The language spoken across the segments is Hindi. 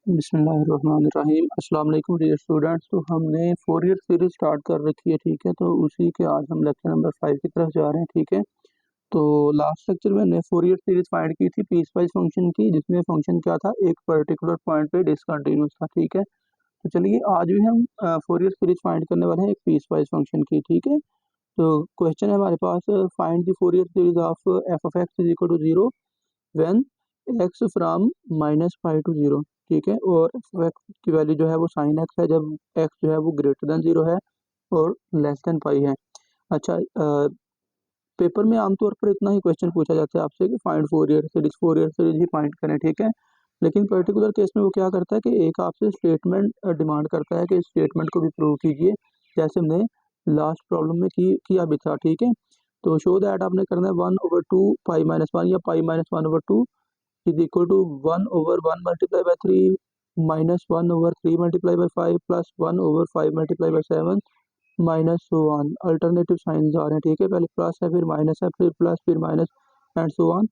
बिस्मिल्लाहिर्रहमानिर्रहीम। अस्सलाम वालेकुम डियर स्टूडेंट्स। तो हमने फोरियर सीरीज स्टार्ट कर रखी है, ठीक है। तो उसी के आज हम लेक्चर नंबर 5 की तरफ जा रहे हैं, ठीक है। तो लास्ट लेक्चर में हमने फोरियर सीरीज फाइंड की थी पीस वाइज फंक्शन की, जिसमें फंक्शन क्या था, एक पर्टिकुलर पॉइंट पे डिसकंटिन्यूस था, ठीक है। तो चलिए आज भी हम फोरियर सीरीज फाइंड करने वाले हैं एक पीस वाइज फंक्शन की, ठीक है। तो क्वेश्चन है हमारे पास, find the Fourier series of f of x is equal to 0 when x from -π to 0, ठीक है। और एक्स की वैल्यू जो है वो साइन एक्स है जब एक्स जो है वो ग्रेटर देन 0 है और लेस देन पाई है। अच्छा, पेपर में आमतौर पर इतना ही क्वेश्चन पूछा जाता है आपसे कि फाइंड फोरियर सीरीज ही फाइंड करें, ठीक है। लेकिन पर्टिकुलर केस में वो क्या करता है कि एक आपसे स्टेटमेंट डिमांड करता है कि इस स्टेटमेंट को भी प्रूव कीजिए, जैसे हमने लास्ट प्रॉब्लम में किया भी था, ठीक है। तो शो दैट आपने करना है 1/2 पाई माइनस वन या pi minus 1/2 is equal to 1/1 multiply by 3 minus 1/3 multiply by 5 plus 1/5 multiply by 7 minus so on. Alternative signs आ रहे हैं, ठीक है। पहले प्लस है, फिर माइनस है, फिर प्लस, फिर minus and so on.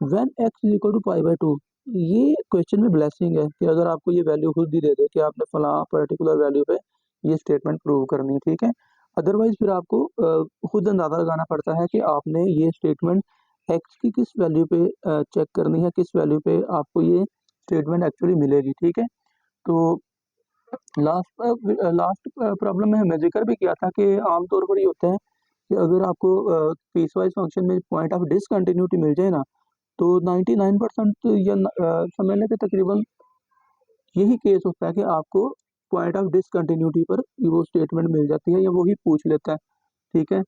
When x is equal to π/2, ये क्वेश्चन में ब्लेसिंग है कि अगर आपको ये वैल्यू खुद ही दे दे कि आपने फला पर्टिकुलर वैल्यू पे ये स्टेटमेंट प्रूव करनी है, ठीक है। अदरवाइज फिर आपको खुद अंदाजा लगाना पड़ता है कि आपने ये स्टेटमेंट एक्स की किस वैल्यू पे चेक करनी है, किस वैल्यू पे आपको ये स्टेटमेंट एक्चुअली मिलेगी, ठीक है। तो लास्ट प्रॉब्लम में हमने जिक्र भी किया था कि आमतौर पर ये होता है कि अगर आपको पीस वाइज फंक्शन में पॉइंट ऑफ डिसकंटिन्यूटी मिल जाए ना, तो 99% या समझ लें कि तकरीबन यही केस होता है कि आपको पॉइंट ऑफ डिसकंटिन्यूटी पर वो स्टेटमेंट मिल जाती है या वो ही पूछ लेता है, ठीक है।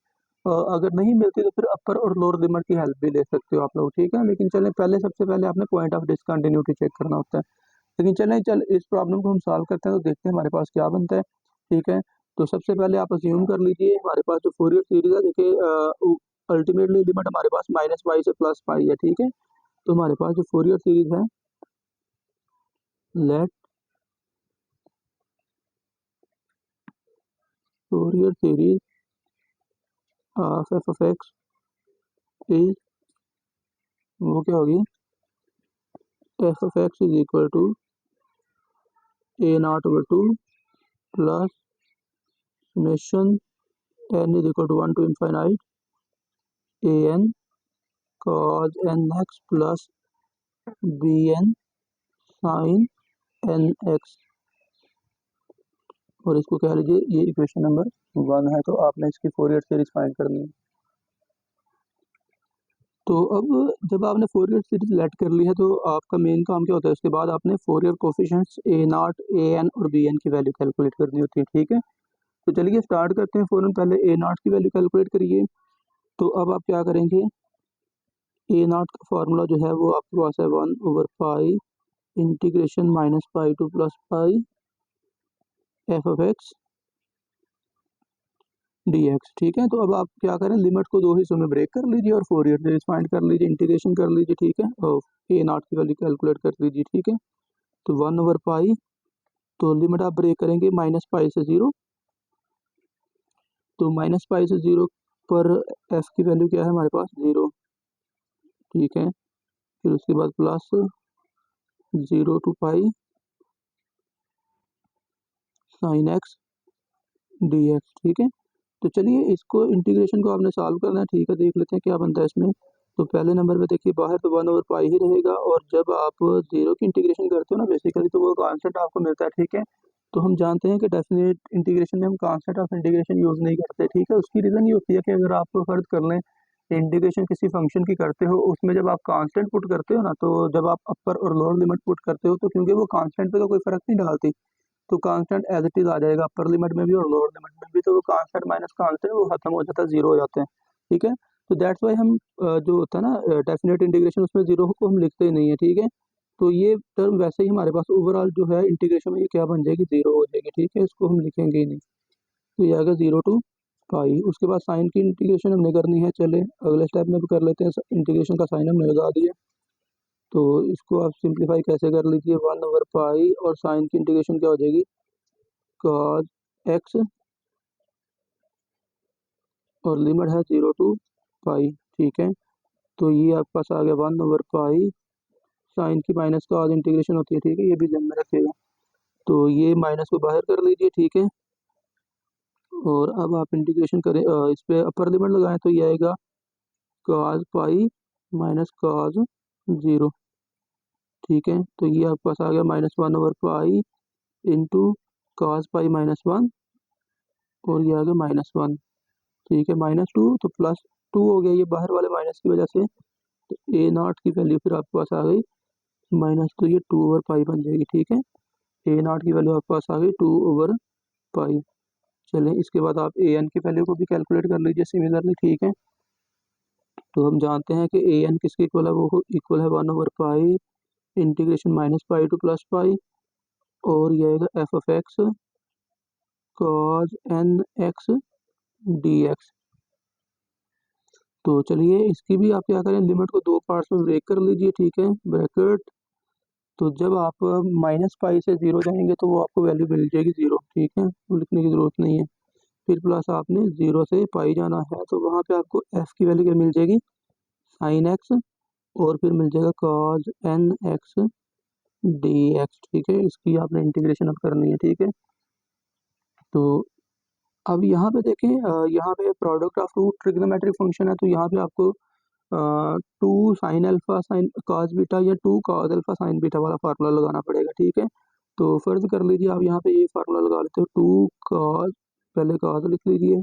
अगर नहीं मिलती तो फिर अपर और लोअर लिमिट की हेल्प भी ले सकते हो आप लोग, ठीक है। लेकिन चलें, पहले सबसे पहले आपने पॉइंट ऑफ डिसकंटिन्यूटी चेक करना होता है। लेकिन चलें इस प्रॉब्लम को हम सॉल्व करते हैं, तो देखते हैं हमारे पास क्या बनता है, ठीक है। तो सबसे पहले आप अज्यूम कर लीजिए हमारे पास जो फोरियर सीरीज है, देखिए अल्टीमेटली लिमिट हमारे पास -π से +π है, ठीक है। तो हमारे पास जो फोरियर सीरीज है, let Fourier series of f of x is, वो क्या होगी, f of x is equal to a0/2 plus summation n is equal to 1 to infinite an cos nx plus bn sin nx, और इसको कह लीजिए ये इक्वेशन नंबर 1 है। तो आपने इसकी फोरियर सीरीज फाइंड करनी है। तो अब जब आपने फोरियर सीरीज लेट कर ली है, तो आपका मेन काम क्या होता है, उसके बाद आपने फोरियर कोफिशिएंट्स a0, an और bn की वैल्यू कैलकुलेट करनी होती है, ठीक है। तो चलिए स्टार्ट करते हैं। फ़ौरन पहले a0 की वैल्यू कैलकुलेट करिए। तो अब आप क्या करेंगे, a0 का फार्मूला जो है वो आपके पास है 1/π integration -π to +π f of x dx, ठीक है। तो अब आप क्या करें, लिमिट को दो हिस्सों में ब्रेक कर लीजिए और फोरियर सीरीज फाइंड कर लीजिए, इंटीग्रेशन कर लीजिए, ठीक है। और a0 की वैल्यू कैलकुलेट कर लीजिए, ठीक है। तो 1/π, तो लिमिट आप ब्रेक करेंगे -π से 0, तो -π से 0 पर f की वैल्यू क्या है हमारे पास, 0, ठीक है। फिर उसके बाद plus 0 to π sin x dx, ठीक है। तो चलिए इसको इंटीग्रेशन को आपने सॉल्व करना है, ठीक है। देख लेते हैं क्या बनता है इसमें। तो पहले नंबर पे देखिए बाहर तो 1/π ही रहेगा, और जब आप 0 की इंटीग्रेशन करते हो ना बेसिकली, तो वो कांस्टेंट आपको मिलता है, ठीक है। तो हम जानते हैं कि डेफिनेट इंटीग्रेशन में हम कांस्टेंट ऑफ इंटीग्रेशन यूज़ नहीं करते, ठीक है। उसकी रीज़न ये होती है कि अगर आप फर्ज कर लें इंटीग्रेशन किसी फंक्शन की करते हो, उसमें जब आप कांस्टेंट पुट करते हो ना, तो जब आप अपर और लोअर लिमिट पुट करते हो, तो क्योंकि वो कांस्टेंट पे तो कोई फ़र्क नहीं डालती, तो कांस्टेंट एज इट इज़ आ जाएगा अपर लिमिट में भी और लोअर लिमिट में भी। तो वो कांस्टेंट माइनस कांस्टेंट वो खत्म हो जाता है, जीरो हो जाते हैं, ठीक है। तो दैट्स वाई हम जो होता है ना डेफिनेट इंटीग्रेशन, उसमें जीरो को हम लिखते ही नहीं है, ठीक है। तो ये टर्म वैसे ही हमारे पास ओवरऑल जो है इंटीग्रेशन में ये क्या बन जाएगी, जीरो हो जाएगी, ठीक है। इसको हम लिखेंगे ही नहीं, तो ये आएगा 0 to π। उसके बाद साइन की इंटीग्रेशन हमने करनी है, चले अगले स्टेप में भी कर लेते हैं। इंटीग्रेशन का साइन हमने लगा दिया, तो इसको आप सिंप्लीफाई कैसे कर लीजिए, 1/π और साइन की इंटीग्रेशन क्या हो जाएगी, cos x, और लिमिट है 0 to π, ठीक है। तो ये आपके पास आ गया 1/π साइन की माइनस का इंटीग्रेशन होती है, ठीक है, ये भी ध्यान में रखिएगा। तो ये माइनस को बाहर कर लीजिए, ठीक है। और अब आप इंटीग्रेशन करें, इस पे अपर लिमिट लगाएं तो ये आएगा cos पाई माइनस cos 0, ठीक है। तो ये आपके पास आ गया -1/पाई इंटू cos पाई -1, और ये आ गया -1, ठीक है। -2 तो +2 हो गया, ये बाहर वाले माइनस की वजह से। तो a0 की वैल्यू फिर आपके पास आ गई माइनस, तो ये 2/पाई बन जाएगी, ठीक है। a0 की वैल्यू आपके पास आ गई 2/पाई। चलें, इसके बाद आप an की वैल्यू को भी कैलकुलेट कर लीजिए सिमिलरली, ठीक है। तो हम जानते हैं कि an किसके इक्वल है, वो इक्वल है 1/पाई इंटीग्रेशन -पाई टू +पाई, और ये आएगा f(x) cos nx dx। तो चलिए इसकी भी आप क्या करें, लिमिट को दो पार्ट्स में ब्रेक कर लीजिए, ठीक है, ब्रैकेट। तो जब आप -पाई से 0 जाएंगे तो वो आपको वैल्यू मिल जाएगी 0, ठीक है, वो लिखने की ज़रूरत नहीं है। फिर प्लस आपने 0 से पाई जाना है, तो वहाँ पे आपको f की वैल्यू क्या मिल जाएगी, sin x, और फिर मिल जाएगा cos nx dx, ठीक है। इसकी आपने इंटीग्रेशन अब करनी है, ठीक है। तो अब यहाँ पे देखें, यहाँ पे product of two trigonometric function है, तो यहाँ पे आपको 2 sine alpha sine cos beta या 2 cos अल्फा साइन बीटा वाला फार्मूला लगाना पड़ेगा, ठीक है। तो फर्ज कर लीजिए आप यहाँ पे ये फार्मूला लगा लेते हो, 2 cos, पहले cos लिख लीजिए,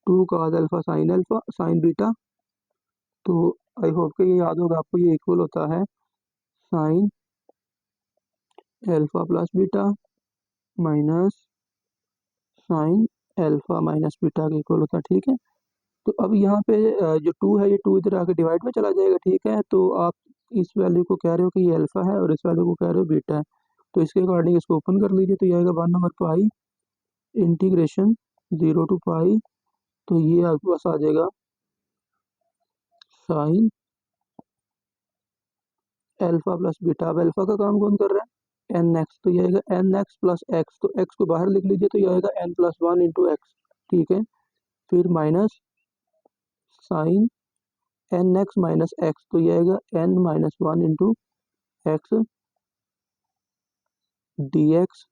2 cos अल्फा साइन बीटा। तो आई होप कि ये याद होगा आपको, ये इक्वल होता है sine alpha plus beta minus sine alpha minus beta के इक्वल होता है, ठीक है। तो अब यहाँ पे जो 2 है, ये 2 इधर आके डिवाइड में चला जाएगा, ठीक है। तो आप इस वैल्यू को कह रहे हो कि ये अल्फा है, और इस वैल्यू को कह रहे हो बीटा है। तो इसके अकॉर्डिंग इसको ओपन कर लीजिए, तो ये आएगा 1/पाई इंटीग्रेशन 0 टू पाई, तो ये आपके पास आ जाएगा साइन अल्फा प्लस बीटा। अब अल्फा का काम कौन कर रहा है, एन एक्स, तो ये आएगा एन एक्स प्लस एक्स, तो एक्स को बाहर लिख लीजिए, तो ये आएगा n+1 इंटू एक्स, ठीक है। फिर minus sine n x minus x, तो ये आएगा n-1 into x d x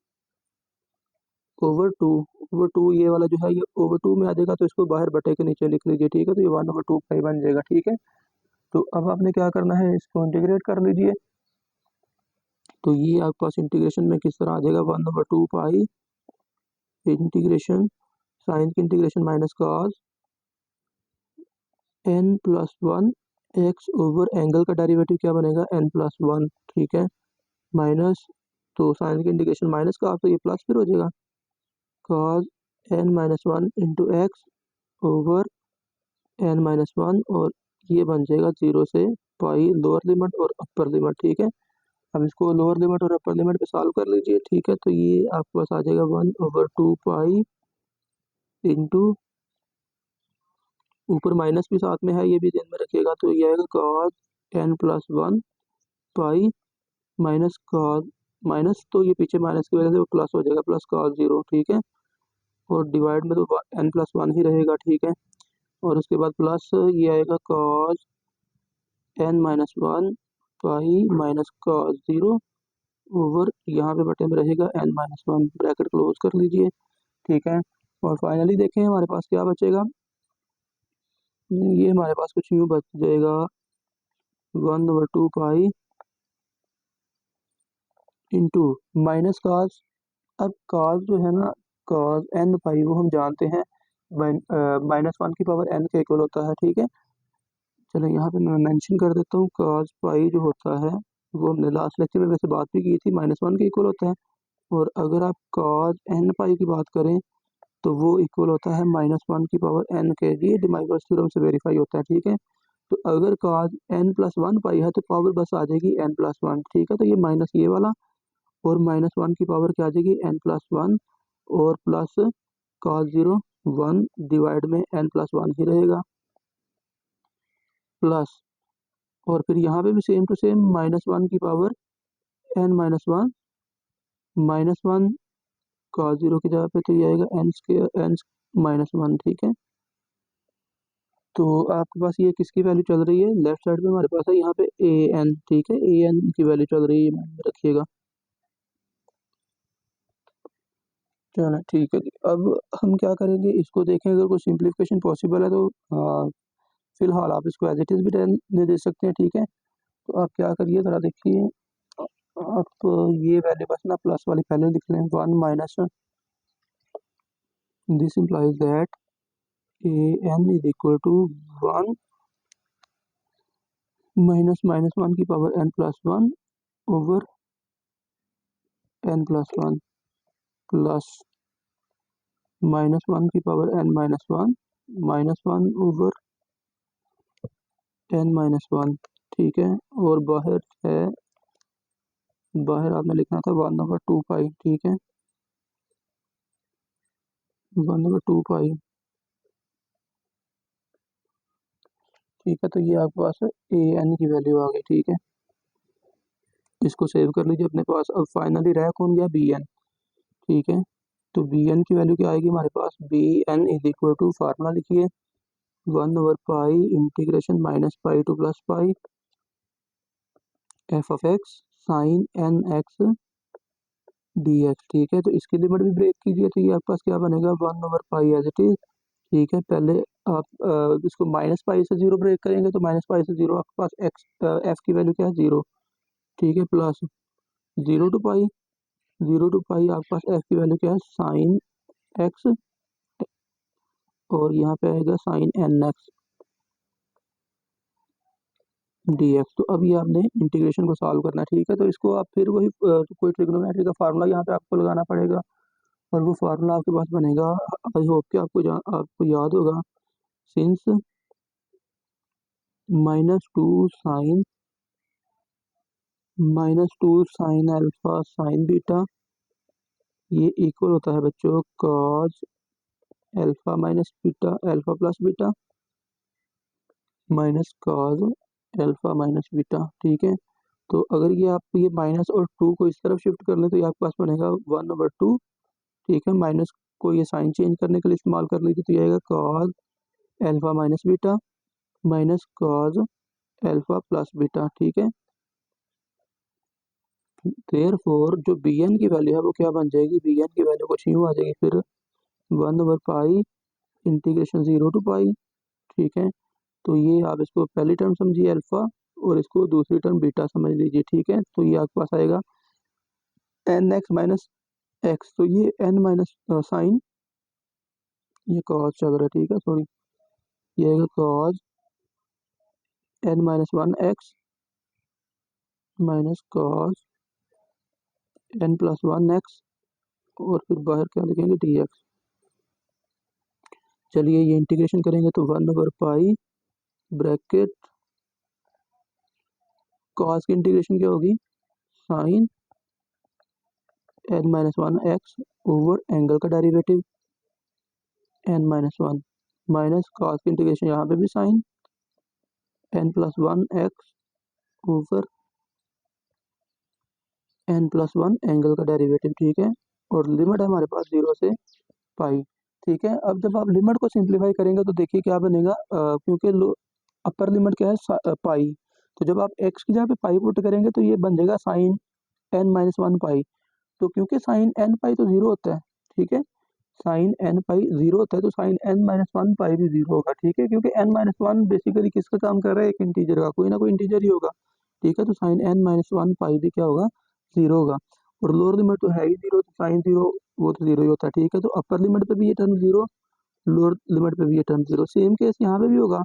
over two, ये वाला जो है ये ओवर 2 में आ जाएगा, तो इसको बाहर बटे के नीचे लिख लीजिए, ठीक है। तो ये 1/2 पाई बन जाएगा, ठीक है। तो अब आपने क्या करना है, इसको इंटीग्रेट कर लीजिए। तो ये आपके पास इंटीग्रेशन में किस तरह आ जाएगा, 1/2 पाई इंटीग्रेशन साइन की integration minus cos n+1 x over angle का डेरिवेटिव क्या बनेगा, n+1, ठीक है, माइनस, तो साइन की इंटीग्रेशन माइनस का, तो ये प्लस फिर हो जाएगा cos n-1 into x over n-1, और ये बन जाएगा 0 से पाई लोअर लिमिट और अपर लिमिट, ठीक है। अब इसको लोअर लिमिट और अपर लिमिट पे सॉल्व कर लीजिए, ठीक है। तो ये आपके पास आ जाएगा 1/2 पाई इंटू, ऊपर माइनस भी साथ में है, ये भी ध्यान में रखिएगा, तो ये आएगा cos n+1 pi minus cos minus, तो ये पीछे माइनस की वजह से वो प्लस हो जाएगा, प्लस cos 0, ठीक है। और डिवाइड में तो n+1 ही रहेगा, ठीक है। और उसके बाद प्लस ये आएगा cos n-1 pi minus cos 0 over, यहाँ पे बटे में रहेगा n-1, ब्रैकेट क्लोज कर लीजिए, ठीक है। और फाइनली देखें हमारे पास क्या बचेगा, ये हमारे पास कुछ यूँ बच जाएगा 1/2 पाई इंटू माइनस cos। अब cos जो है ना, cos n पाई, वो हम जानते हैं -1 की पावर n के इक्वल होता है, ठीक है। चलो यहाँ पे मैं मेंशन कर देता हूँ, cos पाई जो होता है वो हमने लास्ट लेक्चर में वैसे बात भी की थी, -1 के इक्वल होता है। और अगर आप cos n पाई की बात करें तो वो इक्वल होता है -1 की पावर n के, ये डिमाइवर्स थ्योरम से वेरीफाई होता है, ठीक है। तो अगर cos n+1 पाई है तो पावर बस आ जाएगी n+1, ठीक है। तो ये माइनस ये वाला, और -1 की पावर क्या आ जाएगी n+1, और प्लस cos 0 1 डिवाइड में n+1 ही रहेगा, प्लस, और फिर यहाँ पे भी सेम टू सेम -1 की पावर n-1 -1 cos 0 की जगह पे, तो ये आएगा n² n-1, ठीक है। तो आपके पास ये किसकी वैल्यू चल रही है, लेफ्ट साइड पे हमारे पास है यहाँ पे ए एन, ठीक है, ए एन की वैल्यू चल रही है, माइंड में रखिएगा। चलो ठीक है जी। अब हम क्या करेंगे, इसको देखें, अगर कोई सिंप्लीफिकेशन पॉसिबल है तो फिलहाल आप इसको एज इट इज़ भी रहने दे सकते हैं, ठीक है। तो आप क्या करिए, ज़रा देखिए, आप ये वैल्यू बस ना प्लस वाली पहले लिख लें, 1 minus, this implies that a n is equal to 1 minus minus 1 की power n plus 1 over n plus 1 plus minus 1 की power n minus 1 minus 1 over n minus 1, ठीक है। और बाहर है, बाहर आपने लिखना था 1 ओवर 2 पाई, ठीक है, 1 ओवर 2 पाई, ठीक है। तो ये आपके पास ए एन की वैल्यू आ गई, ठीक है। इसको सेव कर लीजिए अपने पास। अब फाइनली रह कौन गया, बी एन, ठीक है। तो बी एन की वैल्यू क्या आएगी हमारे पास, b n is equal to, formula लिखिए, 1 over pi integration minus pi to plus pi f of x sine n x d x, ठीक है। तो इसकी लिमिट भी ब्रेक कीजिए, तो ये आपके पास क्या बनेगा, 1 over pi as it is, ठीक है। पहले आप इसको माइनस पाई से 0 ब्रेक करेंगे, तो माइनस पाई से 0 आपके पास एक्स एफ की वैल्यू क्या है, 0, ठीक है, प्लस 0 टू पाई, 0 टू पाई आपके पास एफ की वैल्यू क्या है, साइन एक्स, और यहाँ पे आएगा sine n x d x. तो अब ये आपने इंटीग्रेशन को सॉल्व करना है, ठीक है। तो इसको आप फिर वही कोई ट्रिग्नोमेट्री का फार्मूला यहाँ पे आपको लगाना पड़ेगा, और वो फार्मूला आपके पास बनेगा, आई होप कि आपको याद होगा, since minus two sign alpha sine beta, ये इक्वल होता है बच्चों cause alpha minus beta alpha plus beta minus cos alpha minus beta, ठीक है। तो अगर ये आप ये माइनस और टू को इस तरफ शिफ्ट कर लें, तो ये आपके पास बनेगा 1 ओवर 2, ठीक है। माइनस को ये साइन चेंज करने के लिए इस्तेमाल कर लीजिए, तो ये आएगा cause alpha minus beta minus cos alpha plus beta, ठीक है। देयरफॉर जो बी एन की वैल्यू है वो क्या बन जाएगी, बी एन की वैल्यू कुछ यूँ आ जाएगी फिर, 1 ओवर पाई इंटीग्रेशन 0 टू पाई, ठीक है। तो ये आप इसको पहली टर्म समझिए अल्फा, और इसको दूसरी टर्म बीटा समझ लीजिए, ठीक है। तो ये आपके पास आएगा एन एक्स माइनस एक्स, तो ये एन माइनस साइन, ये कॉज चल रहा है, ठीक है, सॉरी, ये आएगा cos n minus 1 x minus cos n plus 1 x, और फिर बाहर क्या लिखेंगे, डी एक्स। चलिए ये इंटीग्रेशन करेंगे, तो 1 ओवर पाई ब्रैकेट कॉस की इंटीग्रेशन क्या होगी, sine n minus 1 x over angle का derivative n minus 1 minus cos की इंटीग्रेशन यहाँ पे भी sine n plus 1 x over n plus 1 angle का डेरिवेटिव, ठीक है। और लिमिट है हमारे पास 0 से पाई, ठीक है। अब जब आप लिमिट को सिंप्लीफाई करेंगे तो देखिए क्या बनेगा, क्योंकि अपर लिमिट क्या है, पाई, तो जब आप एक्स की जगह पे पाई पुट करेंगे तो ये बन जाएगा साइन एन माइनस 1 पाई। तो क्योंकि साइन एन पाई तो 0 होता है, ठीक है, साइन एन पाई 0 होता है, तो साइन एन माइनस 1 पाई भी 0 होगा, ठीक है, क्योंकि एन माइनस 1 बेसिकली किसका काम कर रहा है, एक इंटीजर का, कोई ना कोई इंटीजर ही होगा, ठीक है। तो साइन एन माइनस 1 पाई भी क्या होगा, 0 होगा। और लोअर लिमिट तो है ही 0, तो साइन 0 वो तो 0 ही होता है, ठीक है। तो अपर लिमिट पे भी ये टर्म 0, लोअर लिमिट पे भी ये टर्म 0, सेम केस यहाँ पे भी होगा,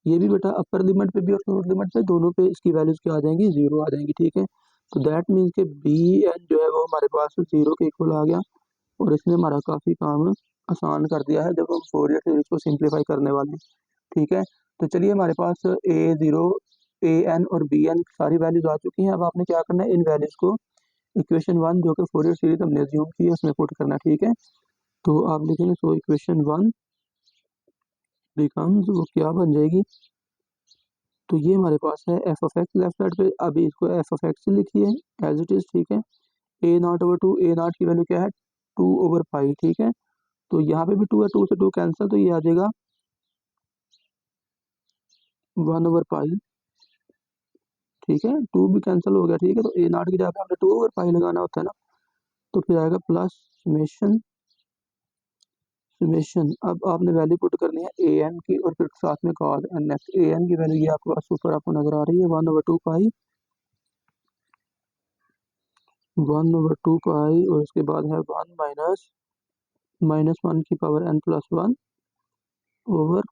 ये भी बेटा अपर लिमिट पे भी और लोअर लिमिट पे दोनों पे इसकी वैल्यूज क्या आ जाएंगी, 0 आ जाएंगी, ठीक है। तो दैट मीन्स के बी एन जो है वो हमारे पास 0 के इक्वल आ गया, और इसने हमारा काफ़ी काम आसान कर दिया है जब हम फोरियर सीरीज को सिंप्लीफाई करने वाले हैं, ठीक है। तो चलिए हमारे पास A0 ए एन और बी एन सारी वैल्यूज आ चुकी हैं। अब आपने क्या करना है, इन वैल्यूज को इक्वेशन 1 जो कि फोरियर सीरीज हमने अज्यूम की है उसमें पुट करना, ठीक है। तो आप लिखेंगे, सो इक्वेशन 1 बिकम्स, वो क्या बन जाएगी, तो ये हमारे पास है F of x left side पे, अभी इसको एफ ऑफ एक्स लिखिए एज इट इज़, ठीक है। ए नॉट ओवर 2, ए नॉट की वैल्यू क्या है, 2 ओवर पाई, ठीक है। तो यहाँ पे भी 2 है, 2 से 2 कैंसिल, तो ये आ जाएगा 1/पाई, ठीक है, 2 भी कैंसिल हो गया, ठीक है, तो ए नॉट की जगह पे आपने 2/पाई लगाना होता है ना, तो फिर आएगा प्लस समेशन समेशन। अब आपने वैल्यू पुट करनी है ए एन की और फिर साथ में cos N x. A N की वैल्यू ये आपके पास ऊपर आपको नजर आ रही है 1/2 पाई, 1/2 पाई, और उसके बाद है 1 माइनस 1 की power n plus 1 over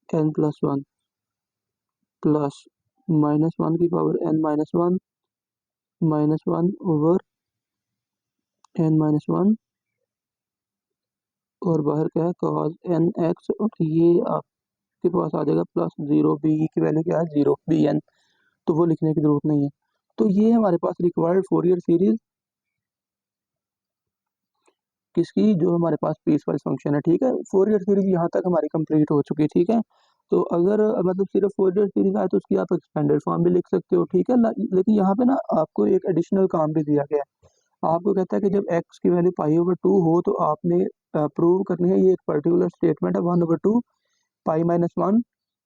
n plus 1 plus -1 की power n minus 1 over n minus 1, और बाहर क्या है cos n x, और ये आपके पास आ जाएगा प्लस 0, बी की वैल्यू क्या है 0, बी एन, तो वो लिखने की जरूरत नहीं है। तो ये हमारे पास रिक्वायर्ड फोरियर सीरीज किसकी, जो हमारे पास पीस वाइज फंक्शन है, ठीक है। फोरियर सीरीज यहाँ तक हमारी कंप्लीट हो चुकी है, ठीक है। तो अगर मतलब सिर्फ फोरियर सीरीज आए तो उसकी आप एक्सपेंडेड फॉर्म भी लिख सकते हो, ठीक है। लेकिन यहाँ पे ना आपको एक एडिशनल काम भी दिया गया है। आपको कहता है कि जब x की वैल्यू पाई/2 हो तो आपने प्रूव करनी है, ये एक पर्टिकुलर स्टेटमेंट है, 1/2 pi minus 1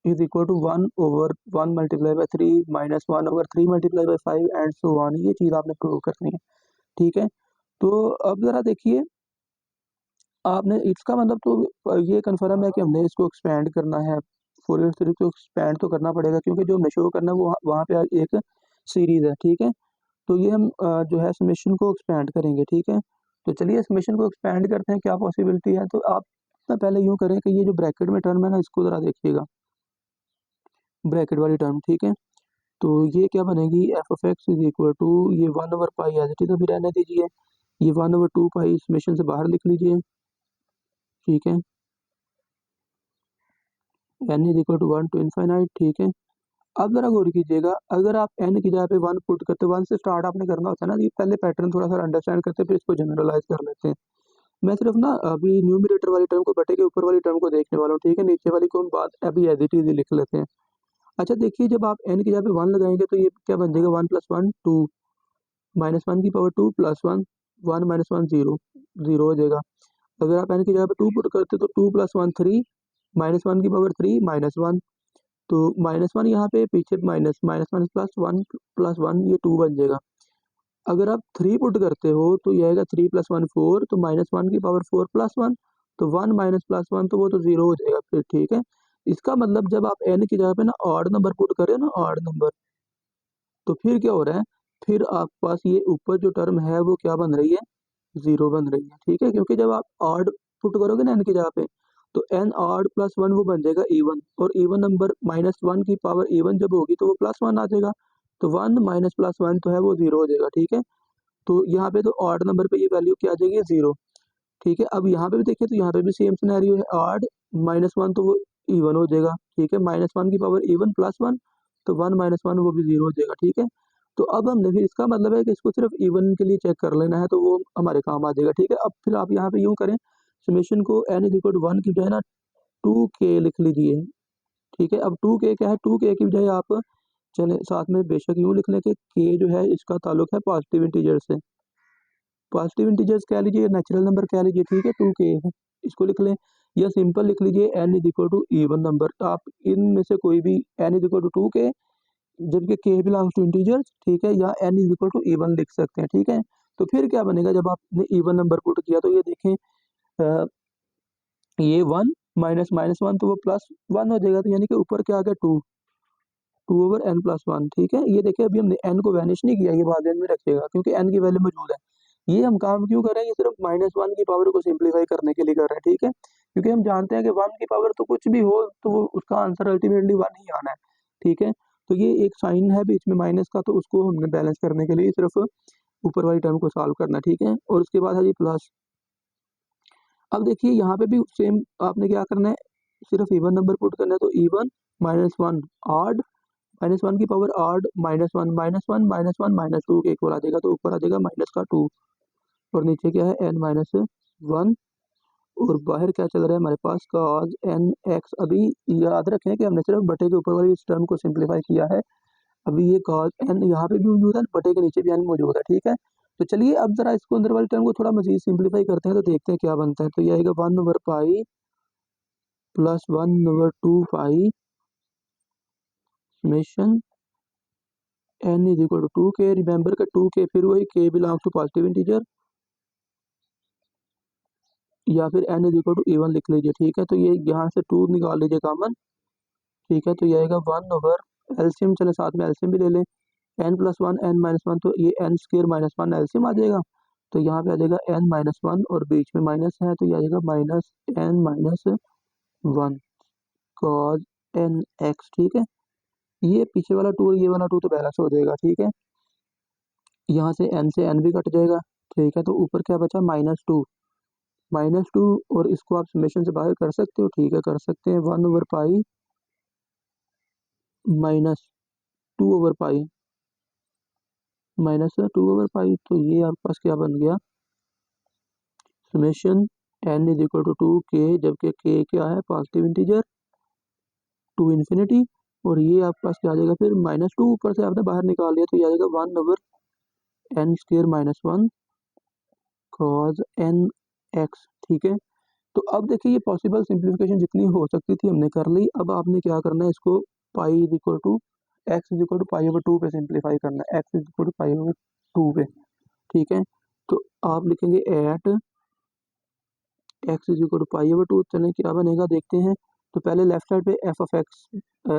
is equal to 1/1 multiply by 3 minus 1/3 multiply by 5 and so on. ये चीज़ आपने प्रूव करनी है, ठीक है। तो अब ज़रा देखिए, आपने इसका मतलब तो ये कन्फर्म है कि हमने इसको एक्सपेंड करना है, फोरियर सीरीज को एक्सपेंड तो करना पड़ेगा, क्योंकि जो हमने शो करना है वो वहाँ पे एक सीरीज है, ठीक है। तो ये हम जो है समेशन को एक्सपेंड करेंगे, ठीक है। तो चलिए समेशन को एक्सपेंड करते हैं, क्या पॉसिबिलिटी है। तो आप ना पहले यूँ करें कि ये जो ब्रैकेट में टर्म है ना, इसको ज़रा देखिएगा, ब्रैकेट वाली टर्म, ठीक है। तो ये क्या बनेगी, f of x is equal to ये 1/पाई एज इट इज अभी रहने दीजिए, ये 1/2 पाई समेशन से बाहर लिख लीजिए, ठीक है, n is equal to 1 to infinite, ठीक है। अब जरा गौर कीजिएगा, अगर आप n की जगह पे 1 पुट करते, 1 से स्टार्ट आपने करना होता है ना, ये पहले पैटर्न थोड़ा सा अंडरस्टैंड करते फिर इसको जनरलाइज कर लेते हैं। मैं सिर्फ ना अभी न्यूमरेटर वाली टर्म को बटे के ऊपर वाली टर्म को देखने वाला हूँ, ठीक है, नीचे वाली को हम बात अभी एज इट इज लिख लेते हैं। अच्छा देखिए, जब आप n की जगह पे 1 लगाएंगे तो ये क्या बन जाएगा, 1 + 1 2, -1 की पावर 2 + 1 1 - 1 0 0 हो जाएगा। अगर आप n की जगह पे 2 पुट करते तो 2 + 1 3, -1 की पावर 3 -1, तो -1 यहाँ पे पीछे माइनस माइनस प्लस 1 + 1 ये 2 बन जाएगा। अगर आप 3 पुट करते हो तो ये आएगा 3 + 1 4, तो -1 की पावर 4 + 1, तो 1 + 1 तो वो तो 0 हो जाएगा फिर, ठीक है। इसका मतलब जब आप n की जगह पे ना ऑड नंबर पुट करें ना, ऑड नंबर, तो फिर क्या हो रहा है, फिर आपके पास ये ऊपर जो टर्म है वो क्या बन रही है, 0 बन रही है, ठीक है। क्योंकि जब आप ऑड पुट करोगे ना n की जगह पे, तो n ऑड + 1 वो बन जाएगा इवन, और इवन नंबर -1 की पावर इवन जब होगी तो वो +1 आ जाएगा, तो 1 माइनस प्लस 1 तो है वो 0 हो जाएगा, ठीक है। तो यहाँ पे तो ऑड नंबर पे ये वैल्यू क्या आ जाएगी, 0, ठीक है। अब यहाँ पे भी देखिए, तो यहाँ पे भी सेम सिनेरियो है, ऑड -1 तो वो इवन हो जाएगा, ठीक है, -1 की पावर इवन +1, तो 1 - 1 वो भी 0 हो जाएगा, ठीक है। तो अब हमने फिर इसका मतलब है कि इसको सिर्फ इवन के लिए चेक कर लेना है, तो वो हमारे काम आ जाएगा, ठीक है। अब फिर आप यहाँ पे यूँ करें, समेशन को n इज इक्वल टू 1 की बजाय ना 2k लिख लीजिए, ठीक है। अब 2k क्या है, 2k की बजाय आप चले साथ में बेशक यूँ लिख लें कि k जो है इसका ताल्लुक है पॉजिटिव इंटीजर से, पॉजिटिव इंटीजर्स कह लीजिए, नेचुरल नंबर कह लीजिए, ठीक है, 2k इसको लिख लें, या सिंपल लिख लीजिए n is equal to even number. तो आप इनमें से कोई भी n is equal to 2k, जबकि k बिलोंग्स टू इंटीजर्स, ठीक है, या n is equal to even लिख सकते हैं, ठीक है। तो फिर क्या बनेगा, जब आपने इवन नंबर पुट किया तो ये देखें, अ, ये 1 -1 तो वो +1 हो जाएगा, तो यानी कि ऊपर क्या आ गया 2, 2/n+1, ठीक है। ये देखिए, अभी हमने n को वैनिश नहीं किया, ये बात ध्यान में रखिएगा, क्योंकि n की वैल्यू मौजूद है। ये हम काम क्यों कर रहे हैं, ये सिर्फ -1 की पावर को सिंप्लीफाई करने के लिए कर रहे हैं, ठीक है। क्योंकि हम जानते हैं कि 1 की पावर तो कुछ भी हो तो वो उसका आंसर अल्टीमेटली 1 ही आना है, ठीक है। तो ये एक साइन है बीच में माइनस का, तो उसको हमने बैलेंस करने के लिए सिर्फ ऊपर वाली टर्म को सॉल्व करना है, ठीक है। और उसके बाद है जी प्लस। अब देखिए यहाँ पे भी सेम आपने क्या करना है, सिर्फ इवन नंबर पुट करना है, तो इवन -1 ऑड, -1 की पावर ऑड -1 -1 -1 -2 के इक्वल आ जाएगा, तो ऊपर आ जाएगा माइनस का 2, और नीचे क्या है n-1, और बाहर क्या चल रहा है हमारे पास cos nx। अभी याद रखें कि हमने सिर्फ बटे के ऊपर वाली इस टर्म को सिंप्लीफाई किया है, अभी ये cos n यहाँ पे भी मौजूद है, बटे के नीचे भी n मौजूद है, ठीक है। तो चलिए अब जरा इसको अंदर वाली टर्म को थोड़ा मजीद सिंप्लीफाई करते हैं, तो देखते हैं क्या बनता है। तो ये आएगा 1/पाई + 1/2 पाई summation n is equal to 2k, remember का 2k फिर वही k belongs to positive integer, या फिर n is equal to even लिख लीजिए, ठीक है। तो ये यहाँ से 2 निकाल लीजिए कॉमन, ठीक है। तो ये आएगा 1 ओवर एलसीएम, चले साथ में एलसीएम भी ले लें, n plus one n minus one, तो ये n square minus one LCM आ जाएगा। तो यहाँ पे आ जाएगा n माइनस वन और बीच में माइनस है, तो ये आ जाएगा minus n minus one cos n x, ठीक है। ये पीछे वाला 2 और ये वाला 2 तो बैलेंस हो जाएगा, ठीक है। यहाँ से n से n भी कट जाएगा, ठीक है। तो ऊपर क्या बचा, -2 और इसको आप समेशन से बाहर कर सकते हो, ठीक है, कर सकते हैं। 1 over pi minus 2 over pi minus 2 over pi, तो ये आपके पास क्या बन गया, summation n is equal to 2k, जबकि k क्या है, पॉजिटिव इंटीजर, टू इन्फिनिटी। और ये आपके पास क्या आ जाएगा फिर, -2 ऊपर से आपने बाहर निकाल लिया, तो ये आ जाएगा 1 over n square minus one cos n x, ठीक है। तो अब देखिए ये पॉसिबल सिंप्लीफिकेशन जितनी हो सकती थी हमने कर ली। अब आपने क्या करना है, इसको pi is equal to x is equal to pi over 2 पे सिंप्लीफाई करना है, x is equal to pi over 2 पे, ठीक है। तो आप लिखेंगे at x is equal to pi over 2, चलें क्या बनेगा देखते हैं। तो पहले लेफ्ट साइड पे एफ ऑफ एक्स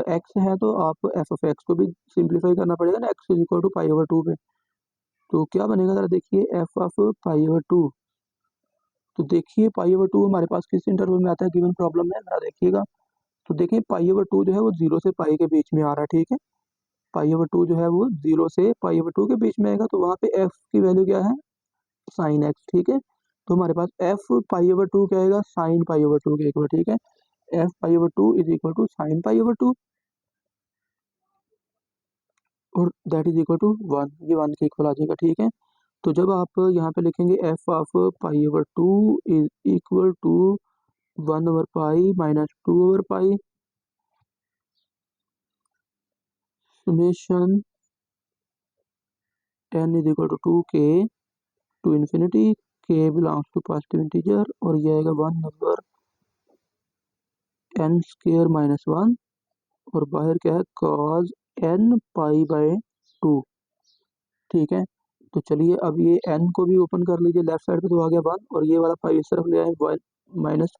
एक्स है, तो आप एफ ऑफ एक्स को भी सिंप्लीफाई करना पड़ेगा ना, x is equal to pi over 2 पे। तो क्या बनेगा जरा देखिए, एफ ऑफ पाई ओवर 2, तो देखिए पाई ओवर 2 हमारे पास किस इंटरवल में आता है, गिवन प्रॉब्लम में, जरा देखिएगा। तो देखिए पाई ओवर 2 जो है वो 0 से पाई के बीच में आ रहा है, ठीक है। पाई ओवर 2 जो है वो 0 से पाई ओवर 2 के बीच में आएगा, तो वहाँ पे एफ की वैल्यू क्या है, साइन एक्स, ठीक है। तो हमारे पास एफ पाई ओवर 2 क्या आएगा, साइन पाई ओवर 2 के इक्वल, ठीक है। F pi over 2 is equal to sine pi over 2, और दैट इज इक्वल टू 1, ये 1 के इक्वल आ जाएगा, ठीक है। तो जब आप यहाँ पे लिखेंगे f of pi over 2 is equal to 1 over pi minus 2 over pi summation n is equal to 2k to infinity, k belongs to positive integer, और ये आएगा 1 over n square minus one, और बाहर क्या है, कॉज n पाई बाय 2, ठीक है। तो चलिए अब ये n को भी ओपन कर लीजिए, लेफ्ट साइड पे तो आ गया 1, और ये वाला पाई इस तरफ ले आए, minus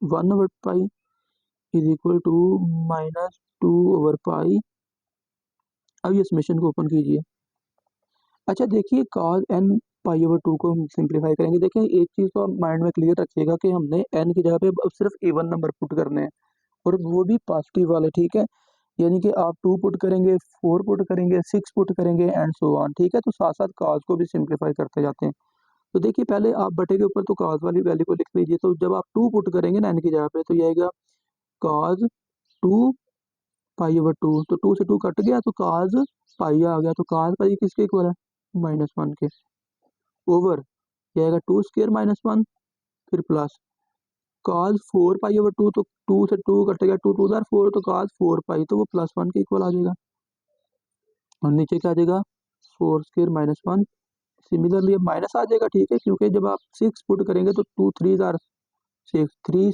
1 over pi is equal to -2 over pi. अब ये समेशन को ओपन कीजिए। अच्छा देखिए, cos n पाई ओवर 2 को हम सिंप्लीफाई करेंगे। देखिए एक चीज़ तो आप माइंड में क्लियर रखिएगा कि हमने n की जगह पे अब सिर्फ इवन नंबर पुट करने हैं, और वो भी पॉजिटिव वाले, ठीक है। यानी कि आप 2 पुट करेंगे, 4 पुट करेंगे, 6 पुट करेंगे एंड सो ऑन, ठीक है। तो साथ साथ cos को भी सिंप्लीफाई करते जाते हैं। तो देखिए पहले आप बटे के ऊपर तो cos वाली वैल्यू को लिख लीजिए। तो जब आप 2 पुट करेंगे ना n की जगह पे, तो ये आएगा cos 2 पाई ओवर 2, तो 2 से 2 कट गया, तो cos पाई आ गया। तो cos पाई किसके इक्वल है, -1 के, ओवर ये आएगा 2 स्क्र माइनस वन, फिर प्लस cos 4 पाई ओवर 2, तो 2 से 2 कटेगा, 2 2 जार 4, तो cos 4 पाई, तो वो +1 के इक्वल आ जाएगा। और नीचे क्या आ जाएगा, 4 स्क्र माइनस वन, सिमिलरली अब माइनस आ जाएगा, ठीक है, क्योंकि जब आप 6 पुट करेंगे तो 2 3 जार 6, 3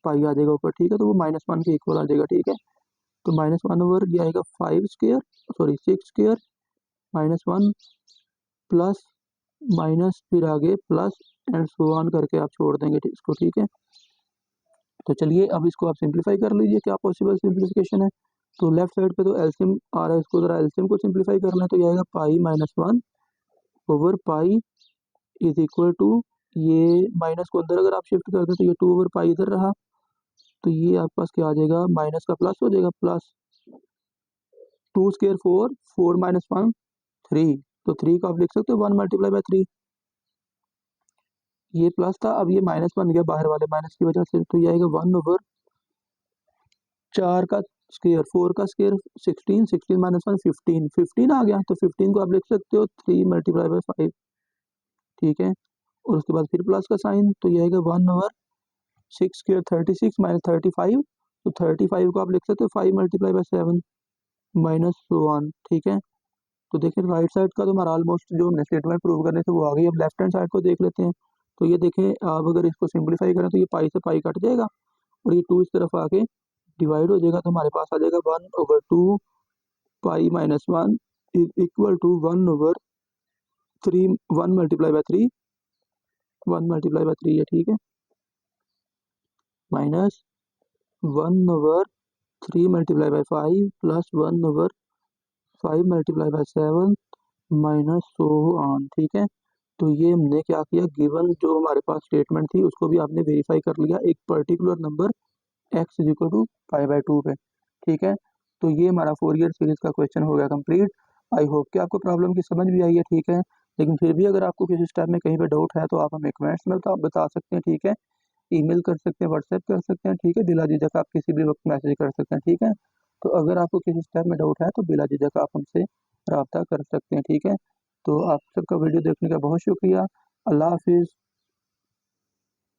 पाई आ जाएगा ऊपर, ठीक है। तो वो -1 के इक्वल आ जाएगा, ठीक है। तो -1 ओवर ये आएगा 5 square, sorry 6 square minus one, plus minus, फिर आगे प्लस, एंड सो ऑन करके आप छोड़ देंगे इसको, ठीक है। तो चलिए अब इसको आप सिंप्लीफाई कर लीजिए, क्या पॉसिबल सिंप्लीफिकेशन है। तो लेफ्ट साइड पे तो एलसीएम आ रहा है, इसको जरा एलसीएम को सिंप्लीफाई करना है, तो ये आएगा pi -1 over pi is equal to, ये माइनस को अंदर अगर आप शिफ्ट कर दें तो ये 2 ओवर पाई इधर रहा, तो ये आपके पास क्या आ जाएगा, माइनस का प्लस हो जाएगा, प्लस 2 स्क्र 4, 4 माइनस 1 3, तो 3 को आप लिख सकते हो 1 मल्टीप्लाई बाय 3, ये प्लस था, अब ये माइनस बन गया बाहर वाले माइनस की वजह से, तो ये आएगा 1 ओवर 4 का स्क्वायर, 4 का स्क्वायर 16, 16 माइनस 1 15, 15 आ गया, तो 15 को आप लिख सकते हो 3 मल्टीप्लाई बाय 5, ठीक है। और उसके बाद फिर प्लस का साइन, तो ये आएगा 1 ओवर 6 स्क्वायर 36 माइनस 35, तो 35 को आप लिख सकते हो 5 मल्टीप्लाई बाय 7 माइनस 1, ठीक है। तो देखिए राइट साइड का तो हमारा ऑलमोस्ट जो हमने स्टेटमेंट प्रूव करने थे वो आ गई। अब लेफ्ट हैंड साइड को देख लेते हैं। तो ये देखें, आप अगर इसको सिंप्लीफाई करें तो ये पाई से पाई कट जाएगा, और ये 2 इस तरफ आके डिवाइड हो जाएगा, तो हमारे पास आ जाएगा 1 over 2 5 minus 1 is equal to 1/3, 1 multiply by 3, 1 multiply by 3 है, ठीक है, minus 1/3 multiply by 5 plus 1/5 multiply by 7 minus so on, ठीक है। तो ये हमने क्या किया, गिवन जो हमारे पास स्टेटमेंट थी उसको भी आपने वेरीफाई कर लिया एक particular number x is equal to 5/2 पे, ठीक है। तो ये हमारा फोरियर सीरीज का क्वेश्चन हो गया कंप्लीट। आई होप कि आपको प्रॉब्लम की समझ भी आई है, ठीक है। लेकिन फिर भी अगर आपको किसी स्टेप में कहीं पे डाउट है तो आप हमें कमेंट्स में बता सकते हैं, ठीक है। ईमेल कर सकते हैं, व्हाट्सएप कर सकते हैं, ठीक है। बिला झिझक आप किसी भी वक्त मैसेज कर सकते हैं, ठीक है। तो अगर आपको किसी स्टेप में डाउट है तो बिला झिझक आप हमसे रब्ता कर सकते हैं, ठीक है। तो आप सबका वीडियो देखने का बहुत शुक्रिया। अल्लाह हाफिज़।